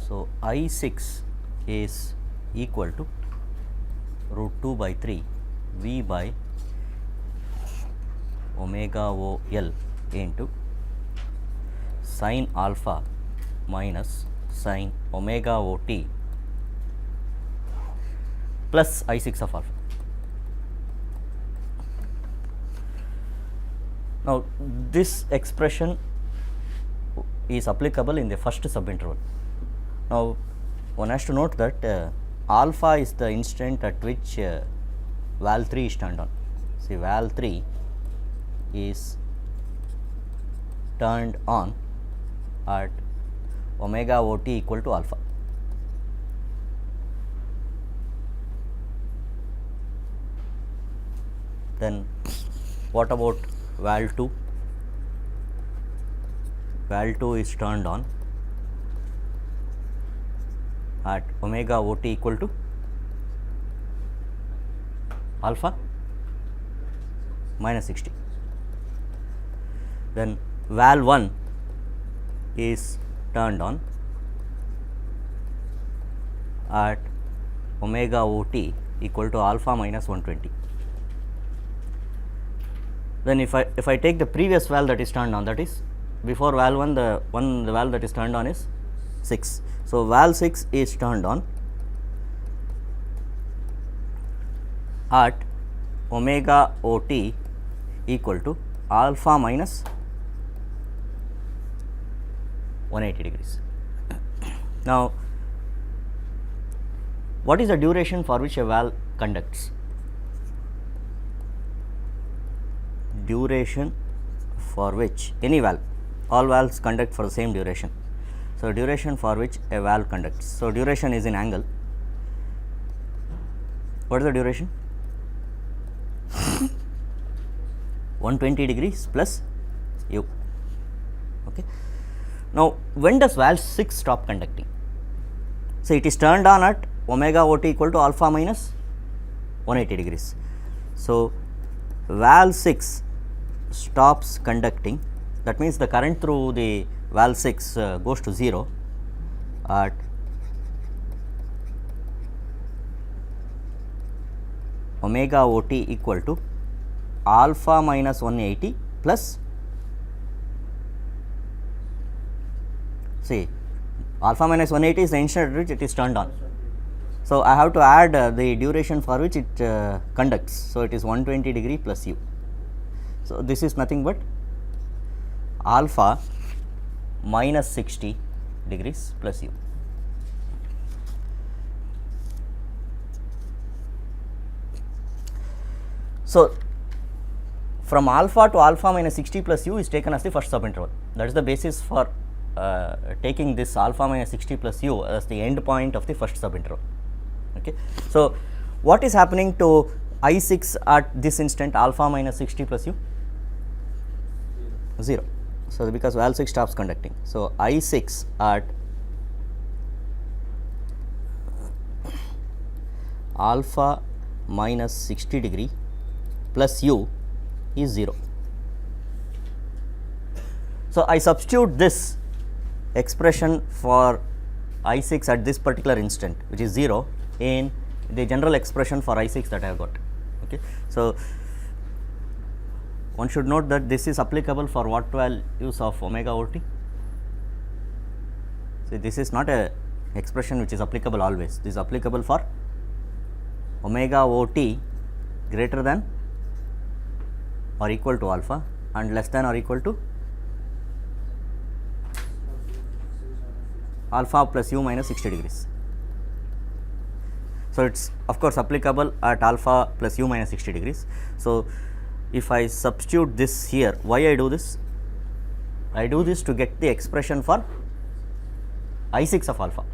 So, I6 is equal to root 2 by 3 V by omega O L into sin alpha minus sin omega O t plus I6 of alpha. Now, this expression is applicable in the first subinterval. Now, one has to note that alpha is the instant at which valve 3 is turned on. See, valve 3 is turned on at omega O t equal to alpha. Then what about valve 2? Valve 2 is turned on at omega O t equal to alpha minus 60. Then valve 1 is turned on at omega O t equal to alpha minus 120. Then if I take the previous valve that is turned on, that is before valve 1, the valve that is turned on is 6. So, valve 6 is turned on at omega O t equal to alpha minus 180 degrees. Now, what is the duration for which a valve conducts? Duration for which any valve, all valves conduct for the same duration. So, duration for which a valve conducts. So, duration is in angle. What is the duration? 120 degrees plus u. Okay. Now, when does valve 6 stop conducting? So, it is turned on at omega O t equal to alpha minus 180 degrees. So, valve 6 stops conducting, that means the current through the valve 6 goes to 0 at omega O t equal to alpha minus 180 plus, see, alpha minus 180 is the instant at which it is turned on. So, I have to add the duration for which it conducts. So, it is 120 degree plus u. So, this is nothing but alpha minus 60 degrees plus u. So, from alpha to alpha minus 60 plus u is taken as the first subinterval. That is the basis for taking this alpha minus 60 plus u as the end point of the first subinterval. Okay. So, what is happening to I6 at this instant alpha minus 60 plus u? 0. So, because valve 6 stops conducting. So, I6 at alpha minus 60 degree plus u is 0. So, I substitute this expression for I6 at this particular instant, which is 0, in the general expression for I6 that I have got. Okay. So, one should note that this is applicable for what values of omega O t. So, this is not a expression which is applicable always. This is applicable for omega O t greater than or equal to alpha and less than or equal to alpha plus u minus 60 degrees. So, it is of course applicable at alpha plus u minus 60 degrees. So, if I substitute this here, why I do this? I do this to get the expression for I6 of alpha.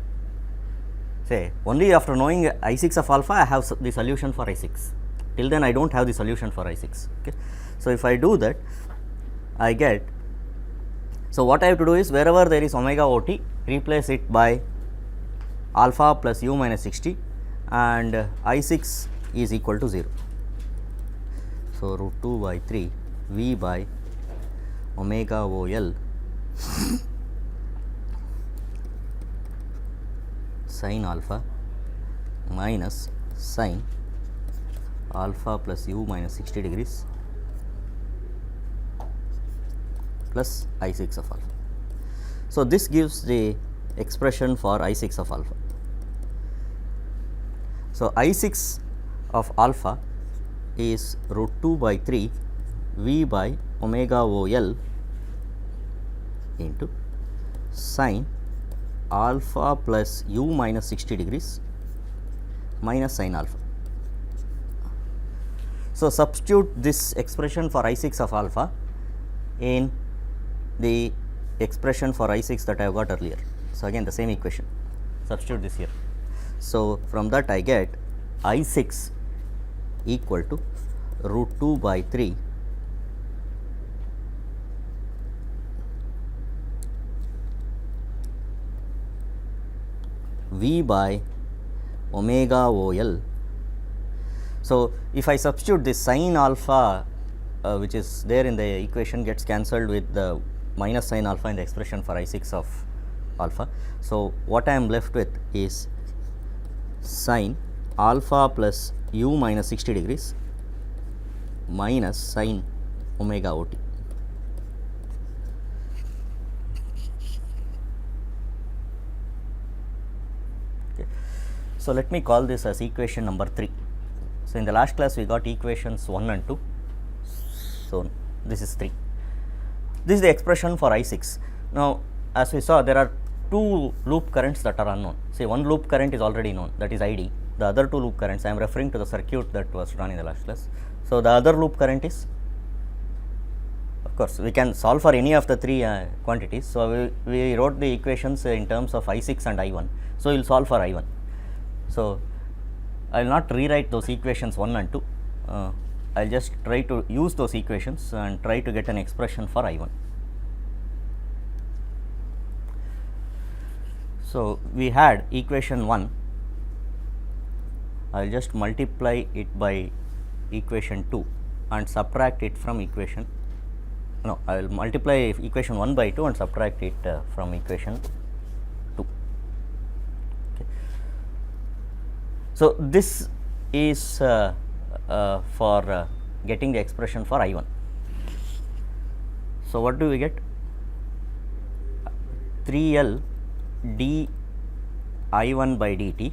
Say only after knowing I6 of alpha I have the solution for I6. Till then I do not have the solution for I6. Okay. So, if I do that, I get, so what I have to do is wherever there is omega O t, replace it by alpha plus u minus 60 and I6 is equal to 0. So, root 2 by 3 V by omega O L sin alpha minus sin alpha plus u minus 60 degrees plus I6 of alpha. So, this gives the expression for I6 of alpha. So, I6 of alpha is root 2 by 3 V by omega OL into sin alpha plus u minus 60 degrees minus sin alpha. So, substitute this expression for I6 of alpha in the expression for I6 that I have got earlier. So, again the same equation, substitute this here. So, from that I get I6 equal to root 2 by 3 V by omega OL. So, if I substitute this sin alpha which is there in the equation gets cancelled with the minus sin alpha in the expression for I6 of alpha. So, what I am left with is sin alpha plus u minus 60 degrees minus sin omega OT. Okay. So, let me call this as equation number 3. So, in the last class we got equations 1 and 2. So, this is 3. This is the expression for I6. Now, as we saw, there are two loop currents that are unknown. See, one loop current is already known, that is ID. The other two loop currents, I am referring to the circuit that was drawn in the last class. So, the other loop current is, of course, we can solve for any of the three quantities. So, we wrote the equations in terms of I6 and I1. So, we will solve for I1. So, I will not rewrite those equations 1 and 2. I will just try to use those equations and try to get an expression for I1. So, we had equation 1, I will just multiply it by equation 2 and subtract it from equation, no, I will multiply equation 1 by 2 and subtract it from equation 2. Okay. So, this is for getting the expression for I1. So, what do we get? 3L d I1 by dt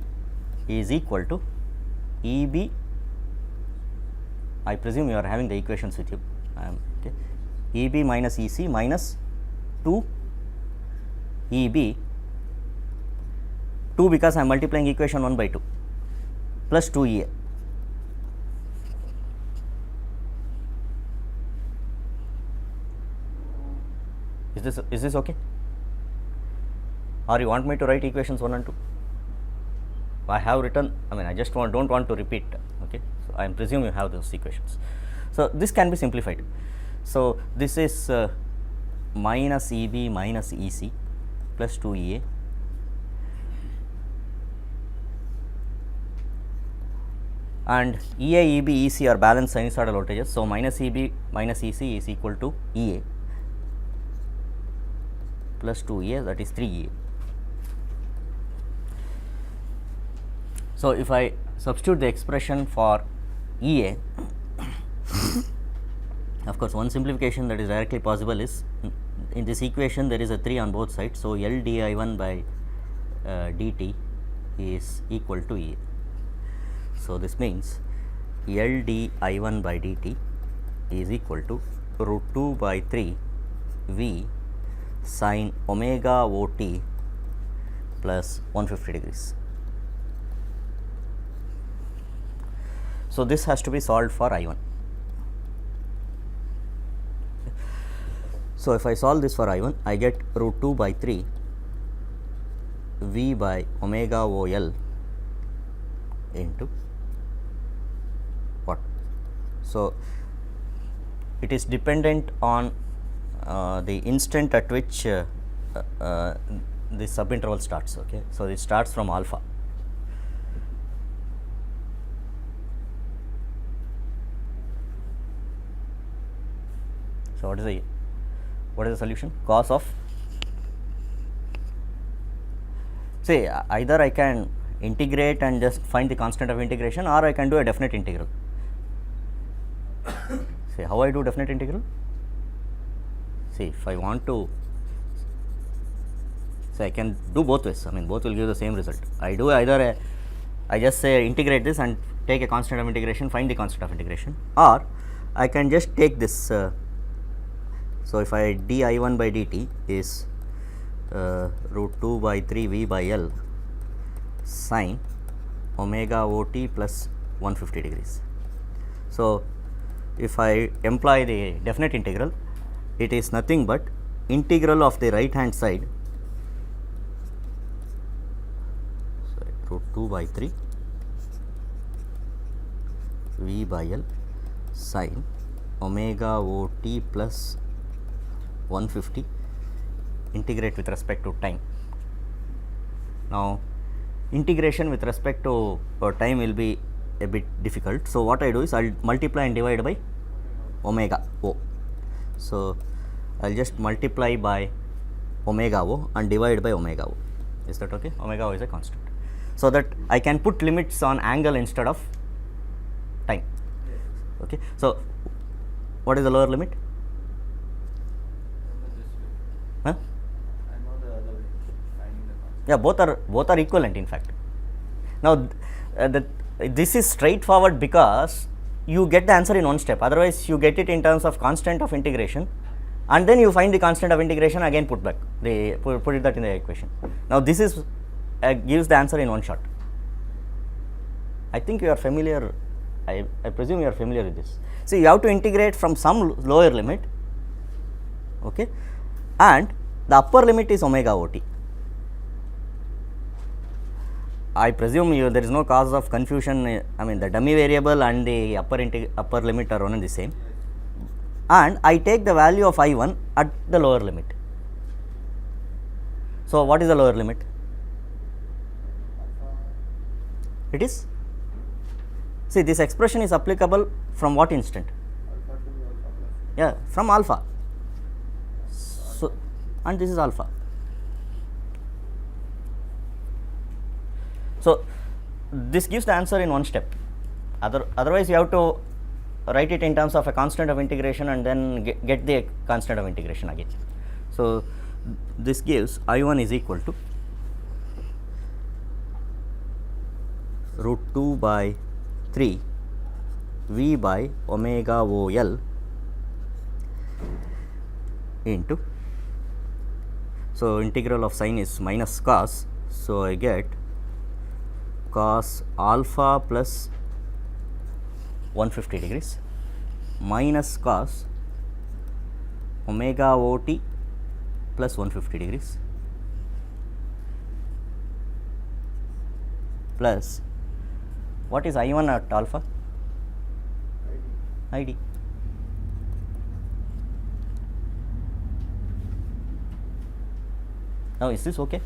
is equal to EB, I presume you are having the equations with you, okay. EB minus EC minus 2 EB, 2 because I am multiplying equation 1 by 2 plus 2 EA. Is this okay? Or you want me to write equations 1 and 2? I have written, I mean I just don't want to repeat, okay. So, I presume you have those equations. So, this can be simplified. So, this is minus EB minus EC plus 2 EA and EA, EB, EC are balanced sinusoidal voltages. So, minus EB minus EC is equal to EA plus 2 EA, that is 3 EA. So, if I substitute the expression for EA, of course, one simplification that is directly possible is in this equation there is a 3 on both sides. So, L d I1 by dt is equal to EA. So, this means L d I1 by dt is equal to root 2 by 3 V sin omega OT plus 150 degrees. So, this has to be solved for I1. So, if I solve this for I1, I get root 2 by 3 V by omega OL into what? So, it is dependent on the instant at which the subinterval starts. Okay. So, it starts from alpha. So, what is the solution? Cos of, See, either I can integrate and just find the constant of integration, or I can do a definite integral. See how I do definite integral? See, if I want to, so I can do both ways. I mean, both will give the same result. I do either I just say integrate this and take a constant of integration, find the constant of integration, or I can just take this. So if I di1 by dt is root 2 by 3 v by L sine omega ot plus 150 degrees. So if I employ the definite integral, it is nothing but integral of the right hand side, sorry, root 2 by 3 v by L sine omega ot plus 150, integrate with respect to time. Now integration with respect to time will be a bit difficult. So what I do is I will multiply and divide by omega o. So I will just multiply by omega o and divide by omega o. Is that okay? Omega o is a constant. So that I can put limits on angle instead of time. Okay. So what is the lower limit? Huh? Yeah, both are equivalent in fact. Now this is straightforward because you get the answer in one step, otherwise you get it in terms of constant of integration and then you find the constant of integration, again put back the put it that in the equation. Now this is gives the answer in one shot. I think you are familiar, I presume you are familiar with this. See, you have to integrate from some lower limit, okay, and the upper limit is omega ot. I presume there is no cause of confusion. I mean, the dummy variable and the upper limit are one and the same, and I take the value of I1 at the lower limit. So what is the lower limit? It is, see, this expression is applicable from what instant? Yeah, from alpha. So, and this is alpha. So this gives the answer in one step. Otherwise you have to write it in terms of a constant of integration and then get the constant of integration again. So this gives I1 is equal to root 2 by 3 v by omega OL into, so integral of sine is minus cos, so I get cos alpha plus 150 degrees minus cos omega ot plus 150 degrees plus, what is I1 at alpha? ID. Now is this okay?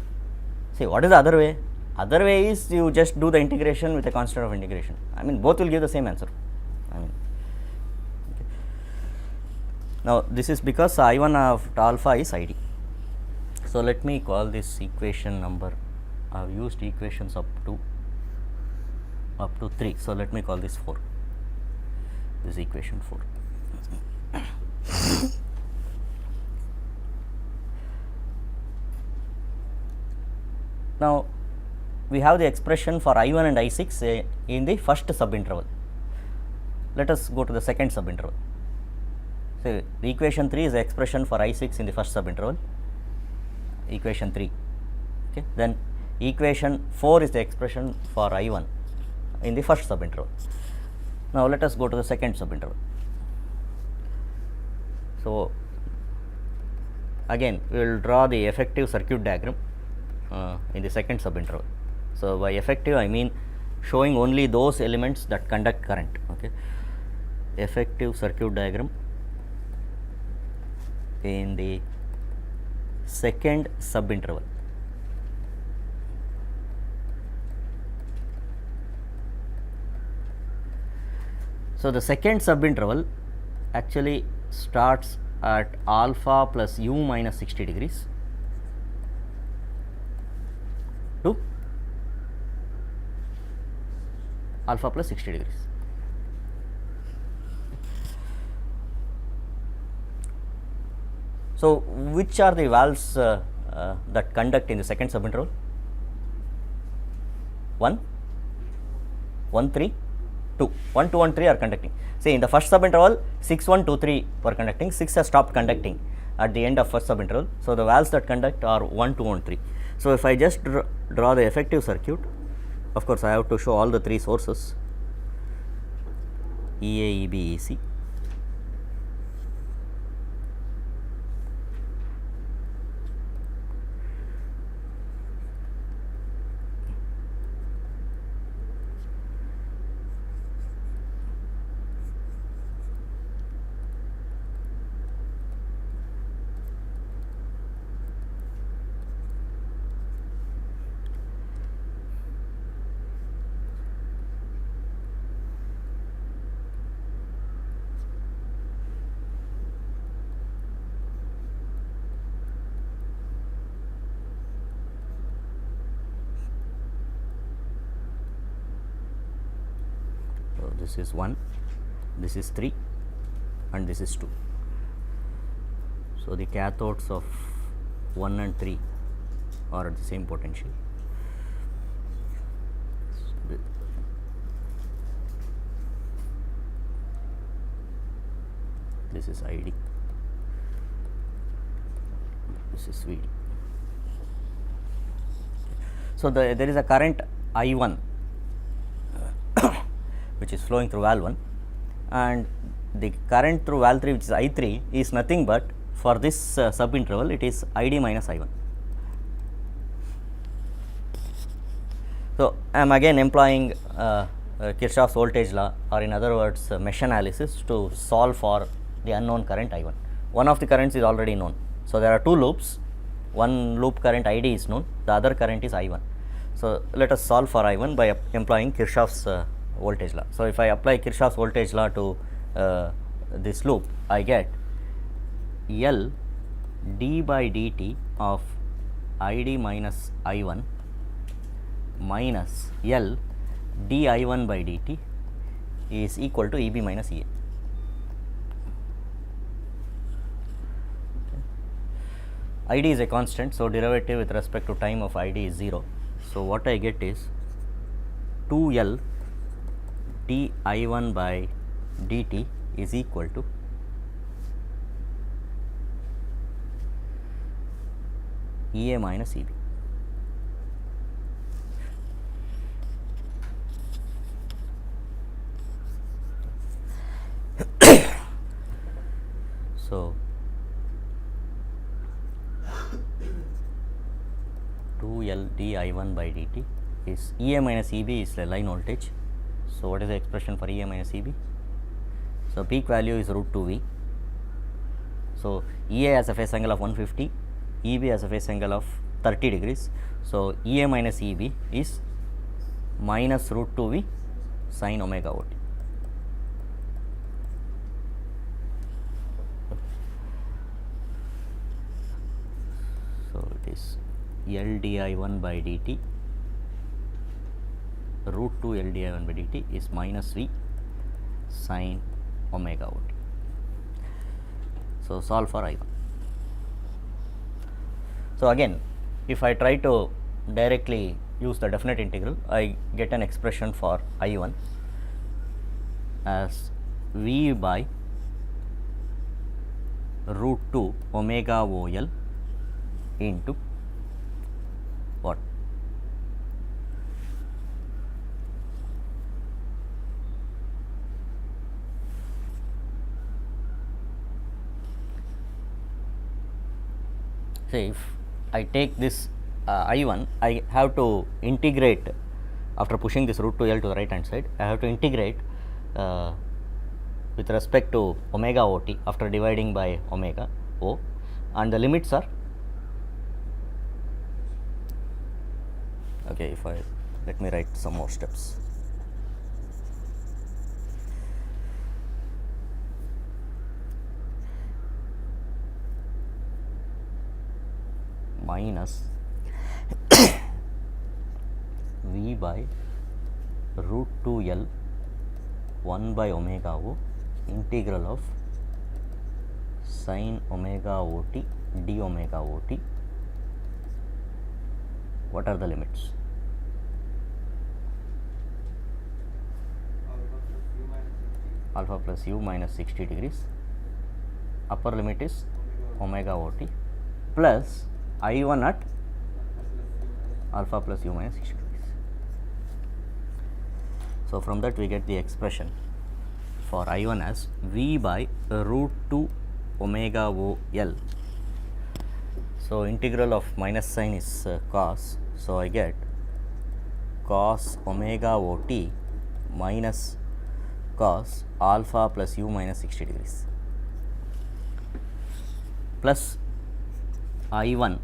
See, what is the other way? Other way is you just do the integration with a constant of integration. I mean, both will give the same answer. I mean, okay. Now this is because I1 of alpha is ID. So let me call this equation number. I have used equations up to 3. So let me call this 4. This is equation 4. Now we have the expression for I1 and I6 in the first subinterval. Let us go to the second subinterval. So the equation 3 is the expression for I6 in the first subinterval, equation 3. Okay. Then equation 4 is the expression for I1 in the first subinterval. Now let us go to the second subinterval. So again we will draw the effective circuit diagram in the second subinterval. So by effective I mean showing only those elements that conduct current. Okay. Effective circuit diagram in the second subinterval. So the second subinterval actually starts at alpha plus u minus 60 degrees to alpha plus 60 degrees. So, which are the valves that conduct in the second subinterval? 1, 1, 3, 2. 1, 2 and 3 are conducting. See, in the first subinterval 6, 1, 2, 3 were conducting, 6 has stopped conducting at the end of first subinterval. So, the valves that conduct are 1, 2 and 3. So, if I just draw the effective circuit, of course, I have to show all the 3 sources EA, EB, EC. So, this is 1, this is 3 and this is 2. So, the cathodes of 1 and 3 are at the same potential. This is ID, this is VD. So, there is a current I1 which is flowing through valve 1, and the current through valve 3, which is I3, is nothing but for this subinterval it is ID minus I1. So, I am again employing Kirchhoff's voltage law, or in other words mesh analysis, to solve for the unknown current I1. One of the currents is already known. So, there are 2 loops, one loop current ID is known, the other current is I1. So, let us solve for I1 by employing Kirchhoff's voltage law. So, if I apply Kirchhoff's voltage law to this loop, I get L d by dt of ID minus I1 minus L d I1 by dt is equal to EB minus EA. ID is a constant, so derivative with respect to time of ID is 0. So, what I get is 2L d I1 by dt is equal to EA minus EB. So, 2L d I1 by dt is EA minus EB is the line voltage. So, what is the expression for EA minus EB? So, peak value is root 2 V. So, EA has a phase angle of 150, EB has a phase angle of 30 degrees. So, EA minus EB is minus root 2 V sin omega O t. So, it is L d I1 by dt root 2 L d I1 by dt is minus V sin omega O t. So, solve for I1. So, again if I try to directly use the definite integral, I get an expression for I1 as V by root 2 omega OL into what? Say if I take this I1, I have to integrate, after pushing this root 2L to the right hand side, I have to integrate with respect to omega OT after dividing by omega O, and the limits are, okay, if I let me write some more steps. Minus V by root 2L 1 by omega O integral of sin omega ot d omega ot. What are the limits? Alpha plus u minus 60 degrees. Upper limit is omega ot plus I1 at alpha plus u minus 60 degrees. So, from that we get the expression for I1 as V by root 2 omega O L. So, integral of minus sign is cos. So, I get cos omega ot minus cos alpha plus u minus 60 degrees plus I1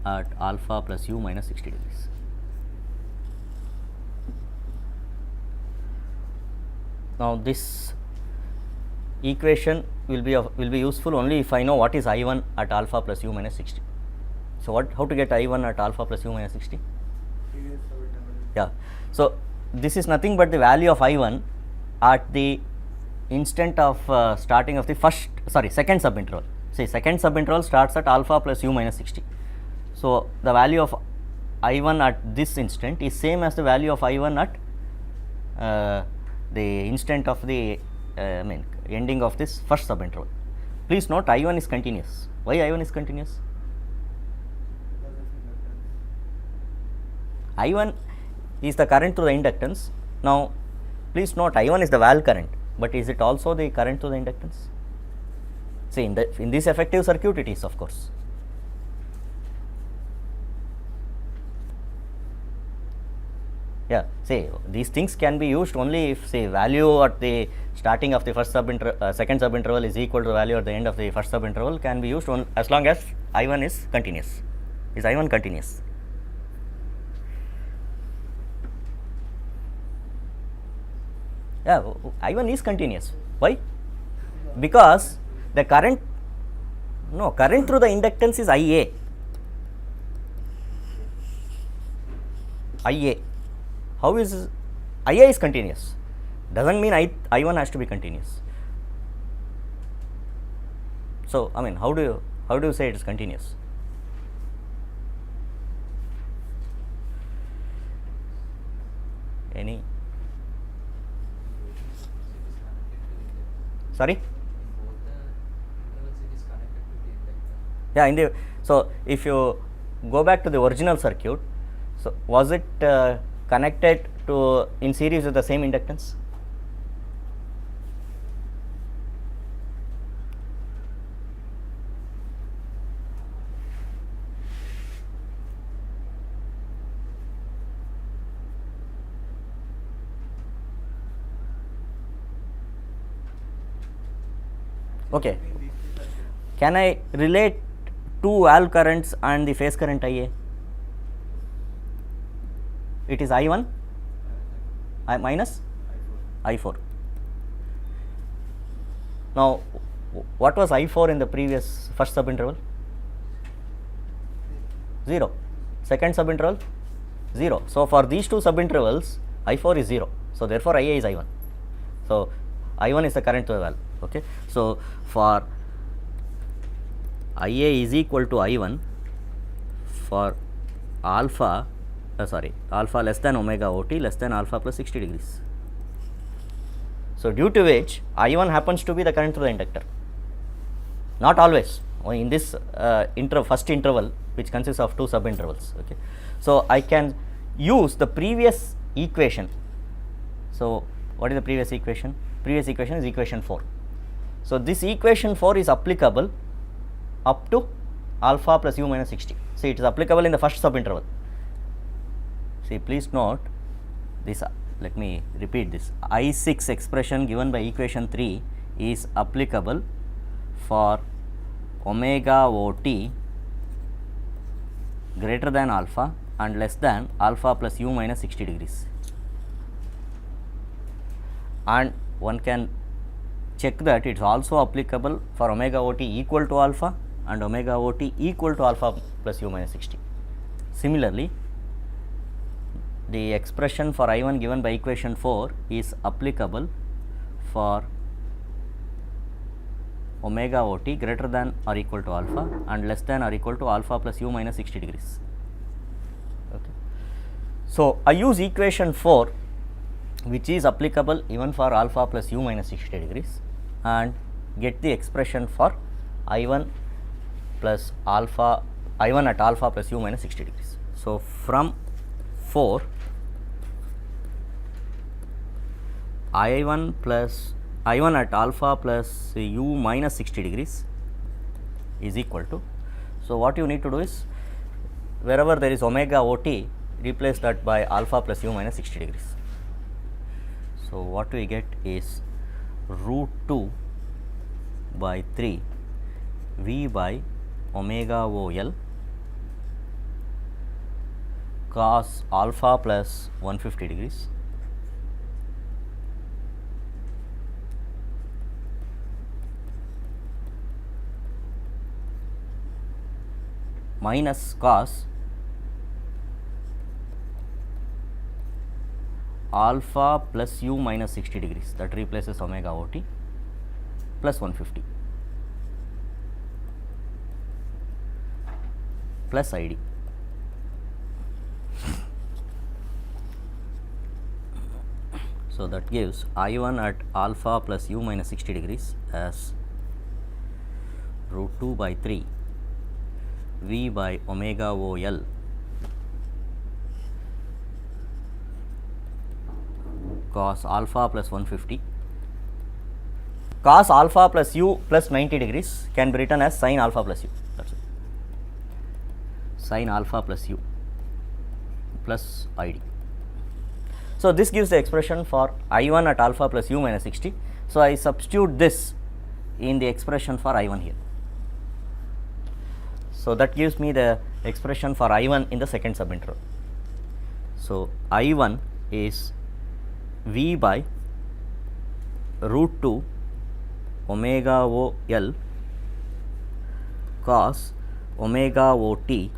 at alpha plus u minus 60 degrees. Now, this equation will be useful only if I know what is I1 at alpha plus u minus 60. So, how to get I1 at alpha plus u minus 60? Yeah. So, this is nothing but the value of I1 at the instant of starting of the second subinterval. See, second subinterval starts at alpha plus u minus 60. So, the value of I1 at this instant is same as the value of I1 at the instant of the ending of this first subinterval. Please note I1 is continuous. Why I1 is continuous? I1 is the current through the inductance. Now, please note I1 is the valve current, but is it also the current through the inductance? See, in this effective circuit it is, of course. Yeah, say these things can be used only if, say, value at the starting of the second subinterval is equal to value at the end of the first subinterval can be used as long as I1 is continuous. Is I1 continuous? Yeah, I1 is continuous. Why? Because the current through the inductance is IA. IA. How is IA is continuous? Doesn't mean I1 has to be continuous. So, I mean, how do you say it is continuous? Any? Sorry? Yeah, so if you go back to the original circuit, so was it connected to in series with the same inductance? Okay. Can I relate two valve currents and the phase current IA? It is I1 minus I4. Now, what was I4 in the previous first subinterval? 0. Second subinterval? 0. So, for these two subintervals, I4 is 0. So, therefore, IA is I1. So, I1 is the current to the valve. Okay. So, for IA is equal to I1 for alpha less than omega ot less than alpha plus 60 degrees. So, due to which I1 happens to be the current through the inductor. Not always, in this first interval which consists of two subintervals. Okay. So, I can use the previous equation. So, what is the previous equation? Previous equation is equation 4. So, this equation 4 is applicable up to alpha plus u minus 60. See, it is applicable in the first subinterval. See, please note this, let me repeat this. I6 expression given by equation 3 is applicable for omega ot greater than alpha and less than alpha plus u minus 60 degrees. And one can check that it is also applicable for omega ot equal to alpha and omega ot equal to alpha plus u minus 60. Similarly, the expression for I1 given by equation 4 is applicable for omega ot greater than or equal to alpha and less than or equal to alpha plus u minus 60 degrees. Okay. So, I use equation 4 which is applicable even for alpha plus u minus 60 degrees and get the expression for I1 plus alpha, I1 at alpha plus u minus 60 degrees. So, from 4 I1 at alpha plus u minus 60 degrees is equal to, so what you need to do is wherever there is omega ot, replace that by alpha plus u minus 60 degrees. So, what we get is root 2 by 3 v by omega OL cos alpha plus 150 degrees minus cos alpha plus u minus 60 degrees, that replaces omega ot, plus 150 plus ID. So, that gives I1 at alpha plus u minus 60 degrees as root 2 by 3 v by omega OL cos alpha plus 150. Cos alpha plus u plus 90 degrees can be written as sin alpha plus u, that is it, sin alpha plus u plus ID. So, this gives the expression for I1 at alpha plus u minus 60. So, I substitute this in the expression for I1 here. So, that gives me the expression for I1 in the second subinterval. So, I1 is v by root 2 omega OL cos omega OT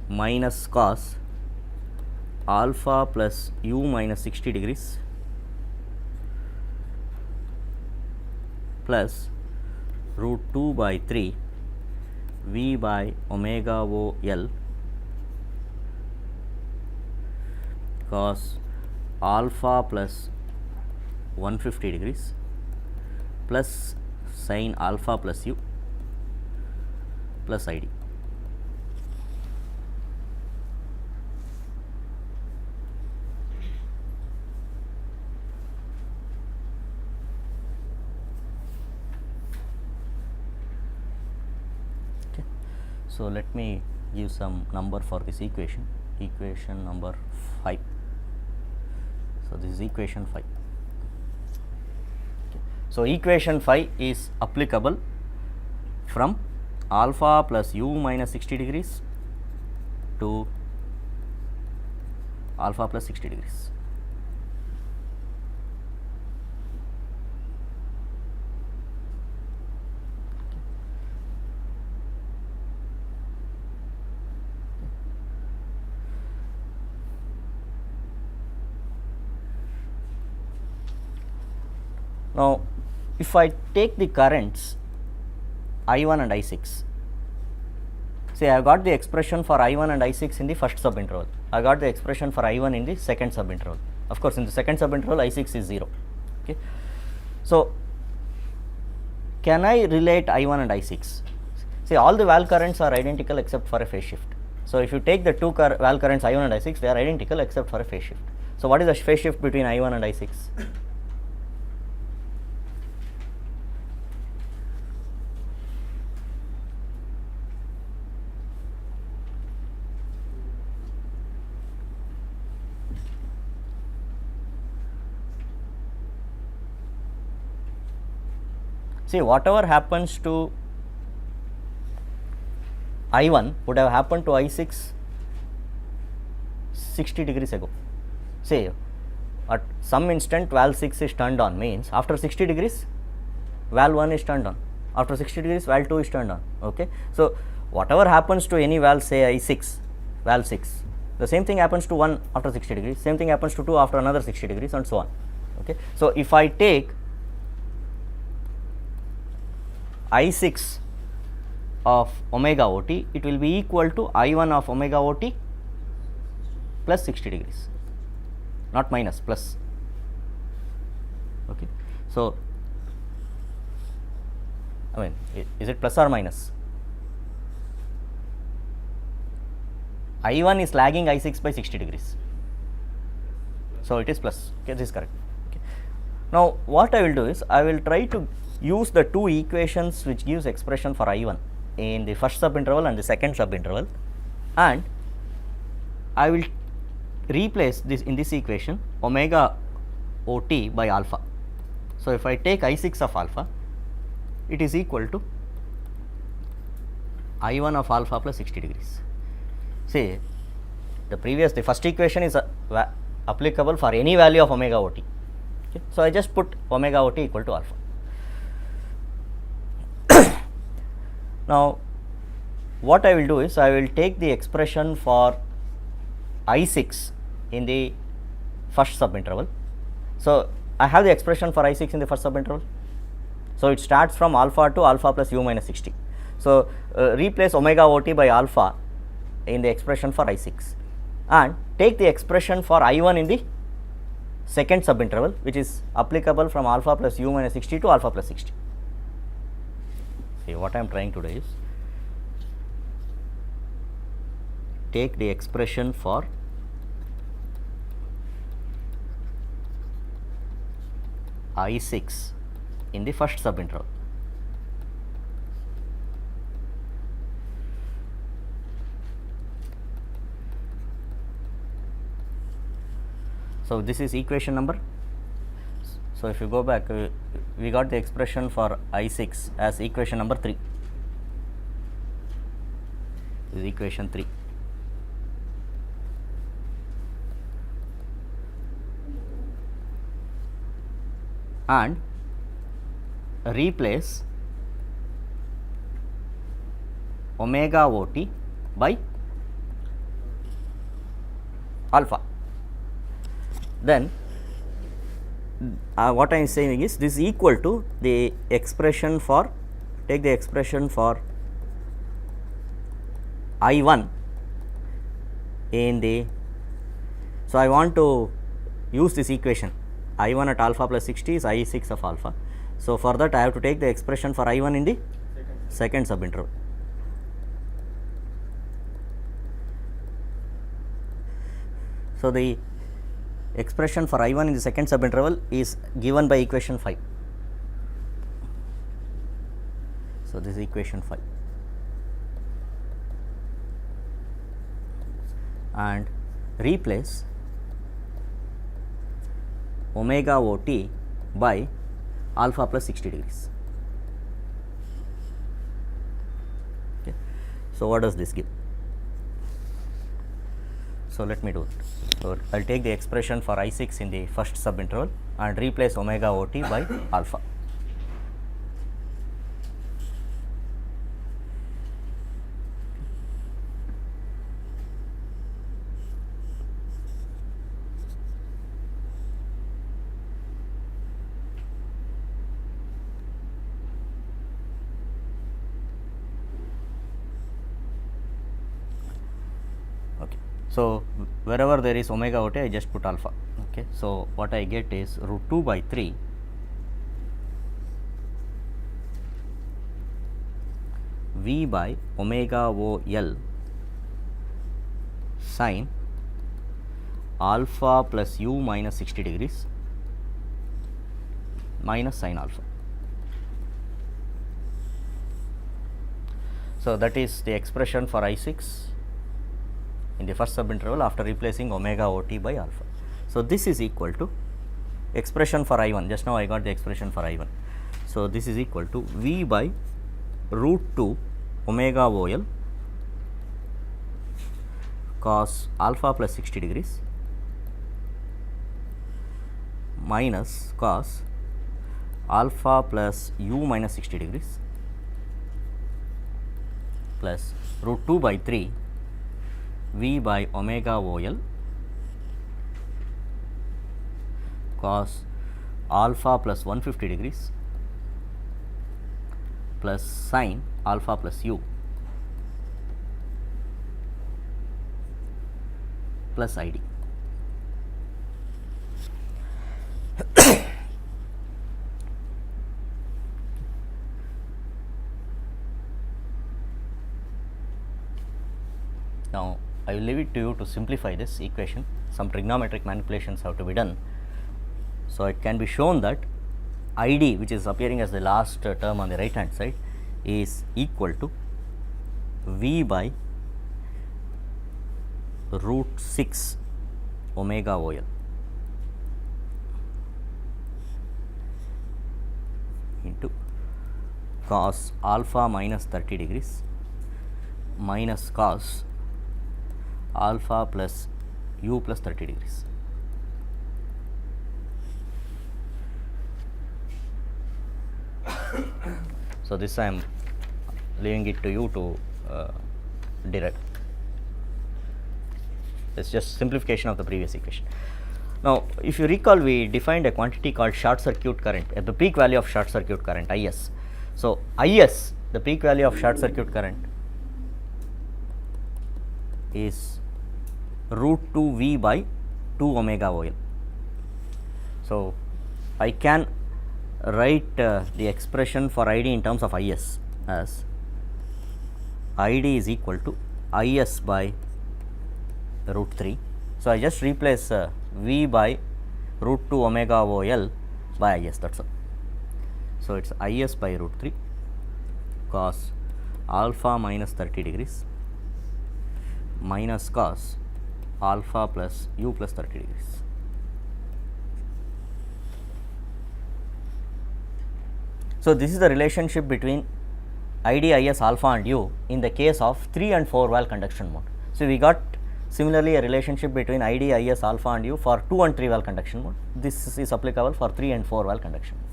minus cos alpha plus u minus 60 degrees plus root 2 by 3 v by omega OL cos alpha plus 150 degrees plus sin alpha plus u plus ID. Okay. So, let me give some number for this equation, equation number 5. So, this is equation 5. Okay. So, equation 5 is applicable from alpha plus u minus 60 degrees to alpha plus 60 degrees. Now, if I take the currents I1 and I6, say I have got the expression for I1 and I6 in the first subinterval, I got the expression for I1 in the second subinterval. Of course, in the second subinterval I6 is 0. Okay. So, can I relate I1 and I6? Say all the valve currents are identical except for a phase shift. So, if you take the two valve currents I1 and I6, they are identical except for a phase shift. So, what is the phase shift between I1 and I6? See, whatever happens to I1 would have happened to I6 60 degrees ago. Say at some instant valve 6 is turned on, means after 60 degrees valve 1 is turned on, after 60 degrees valve 2 is turned on. Okay. So, whatever happens to any valve, say I6, valve 6, The same thing happens to 1 after 60 degrees, same thing happens to 2 after another 60 degrees, and so on. Okay. So, if I take I6 of omega OT, it will be equal to I1 of omega OT plus 60 degrees, not minus, plus. Okay. So, I mean, is it plus or minus? I1 is lagging I6 by 60 degrees. So, it is plus. Okay, this is correct. Okay. Now, what I will do is, I will try to use the two equations which gives expression for I1 in the first subinterval and the second subinterval, and I will replace this in this equation omega OT by alpha. So, if I take I6 of alpha, it is equal to I1 of alpha plus 60 degrees. See, the first equation is applicable for any value of omega OT. Okay. So, I just put omega OT equal to alpha. Now, what I will do is, I will take the expression for I6 in the first subinterval. So, I have the expression for I6 in the first subinterval. So, it starts from alpha to alpha plus u minus 60. So, replace omega OT by alpha in the expression for I6 and take the expression for I1 in the second subinterval, which is applicable from alpha plus u minus 60 to alpha plus 60. See, what I am trying to do is, take the expression for I6 in the first subinterval. So, this is equation number. So, if you go back, we got the expression for I6 as equation number 3. This is equation 3. And replace omega OT by alpha. Then what I am saying is, this is equal to the expression for, take the expression for I1 in the, so I want to use this equation, I1 at alpha plus 60 is I6 of alpha. So, for that I have to take the expression for I1 in the second subinterval. So, the expression for I1 in the second subinterval is given by equation 5. So, this is equation 5, and replace omega OT by alpha plus 60 degrees. Okay. So, what does this give? So, let me do it. So, I will take the expression for I6 in the first subinterval and replace omega OT by alpha. Okay. So, wherever there is omega OT, I just put alpha. Okay. So, what I get is root 2 by 3 V by omega OL sin alpha plus u minus 60 degrees minus sin alpha. So, that is the expression for I6 in the first subinterval after replacing omega OT by alpha. So, this is equal to expression for I1, just now I got the expression for I1. So, this is equal to V by root 2 omega OL cos alpha plus 60 degrees minus cos alpha plus u minus 60 degrees plus root 2 by 3 V by omega OL cos alpha plus 150 degrees plus sin alpha plus u plus ID. Now, I will leave it to you to simplify this equation. Some trigonometric manipulations have to be done. So, it can be shown that ID, which is appearing as the last term on the right hand side, is equal to V by root 6 omega OL into cos alpha minus 30 degrees minus cos alpha plus u plus 30 degrees. So, this I am leaving it to you to derive. It is just simplification of the previous equation. Now, if you recall, we defined a quantity called short circuit current at the peak value of short circuit current IS. So, IS, the peak value of short circuit current, is root 2 V by 2 omega OL. So, I can write the expression for ID in terms of IS as ID is equal to IS by root 3. So, I just replace V by root 2 omega OL by IS, that is all. So, it is IS by root 3 cos alpha minus 30 degrees minus cos alpha plus u plus 30 degrees. So, this is the relationship between ID, IS, alpha and u in the case of 3 and 4 valve conduction mode. So, we got similarly a relationship between ID, IS, alpha and u for 2 and 3 valve conduction mode. This is applicable for 3 and 4 valve conduction mode.